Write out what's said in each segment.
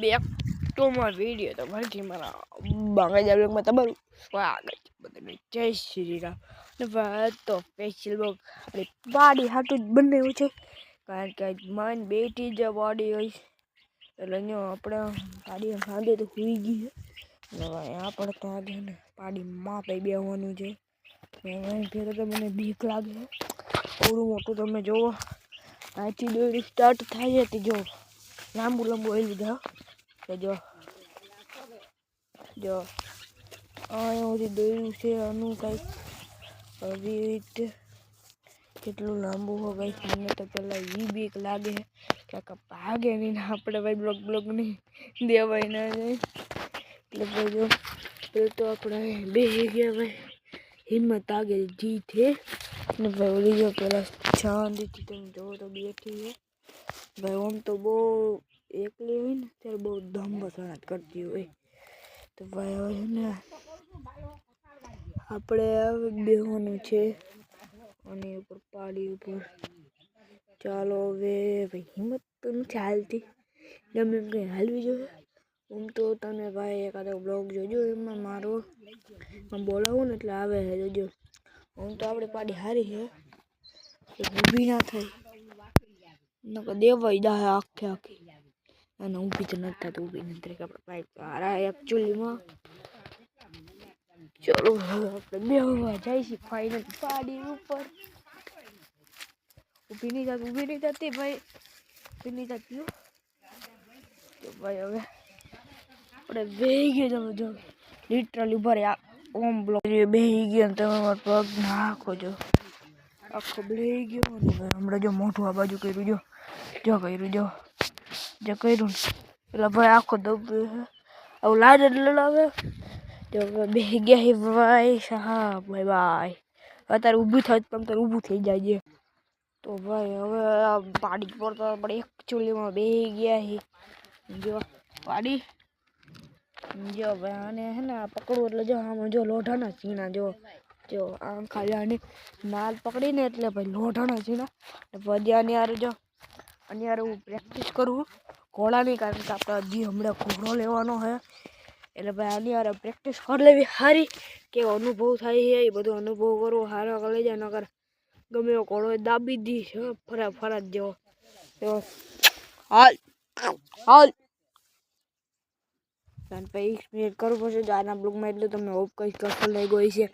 Back to my video. તમારી મારા બાંગ્લા બ્લોગમાં તમારું સ્વાગત છે. બધાને જય શ્રી રામ. ને વાત તો સ્પેશિયલ બ્લોગ આપણી પાડી હાટું જ બનાવ્યું છે, કારણ કે મન બેઠી જ પાડી હોય એટલે અહીંયા આપણે પાડી સાંજે તો સુઈ ગઈ છે. હવે આપણે તો આજે ને પાડી માપે બેસવાનું છે. ફેર તો મને બીક લાગે છે. ઓરું મોટું તમે જુઓ, અહીંથી દોરી સ્ટાર્ટ થાય છે. જો લાંબુ આવી લીધા તો જો અહીંયા સુધી દોર્યું છે. આનું કંઈક આવી રીતે કેટલું લાંબુ હોય કંઈક. મને તો પેલા બીક લાગે છે કે ભાગે નહીં આપણે ભાઈ બ્લોગ નહીં દેવાય ના જાય. એટલે ભાઈ જો તો આપણે બેસી ગયા ભાઈ, હિંમત આગે જીત હે ને ભાઈ. ઓલી જો પેલા શાંતિથી તમે જોવો તો બેઠી છે ભાઈ. આમ તો બહુ એકલી હોય ને ત્યારે બહુ ધમબસણાટ કરતી હોય. તો ભાઈ હવે ને આપણે હવે બેસવાનું છે આની ઉપર, પાડી ઉપર. ચાલો હવે ભાઈ, હિંમત તો નથી હાલતી, ગમે એમ કંઈ હાલવી જોઈએ. આમ તો તમે ભાઈ એકાદો બ્લોગ જોજો, એમાં મારો બોલાવું ને એટલે આવે છે જોજો. આમ તો આપણે પાડી હારી છે, ઊભી ના થાય નકર દેવાય દાહે આખી. અને ઊભી તો નથી થતી, ઊભી નથી આપણે પાઇપ હારા એકચ્યુઅલીમાં. ચલો હવે આપણે બેહવા જાય છે ફાઇનલ પાડી ઉપર. ઊભી નહીં થતી ભાઈ, ઊભી નહીં થતી. તો ભાઈ હવે આપણે બેસી ગયા. તમે જો લિટરલી ઉભા રહ્યા ઓમ બ્લોક બેસી ગયા ને તમે મારો પગ નાખો જો આખો બેસી ગયો. અને હમણાં જો મોઢું આ બાજુ કર્યું, કર્યું ને એટલે ભાઈ આખો દબે આવું લાજ જ લડાવે. તો બેસી ગયા ભાઈ સાહેબ. બાય અત્યારે ઊભું થાય તમે તારે ઊભું થઈ જાય. તો ભાઈ હવે આ પાડી પર તો આપણે એકચ્યુઅલીમાં બેસી ગયા છે. જો પાડી જો ભાઈ, આને હે ને પકડવું એટલે જો આમાં જો લોઢાના ઝીણા જો આમ ખાલી આની નાલ પકડીને એટલે ભાઈ લોઢાના ઝીણા. પછી આની યાર જો આની યાર હું પ્રેક્ટિસ કરું ઘોડાની, કારણ કે આપણે હજી હમણાં ઘોડો લેવાનો છે. એટલે ભાઈ આની યાર પ્રેક્ટિસ કરી લેવી સારી, કેવો અનુભવ થાય છે એ બધો અનુભવ કરવો સારો કરી લઈ જાય. નકર ગમે એવો ઘોડો દાબી દી છે ફરજ જેવો. હાલ પછી મિનિટ કરવું પડશે. જો આના બ્લોગમાં એટલું તમને હોપ કંઈક કસર લઈ ગઈ છે.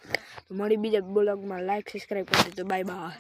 તો મળી બીજા બ્લોગમાં, લાઈક સબસ્ક્રાઈબ કરી દેજો. Bye bye.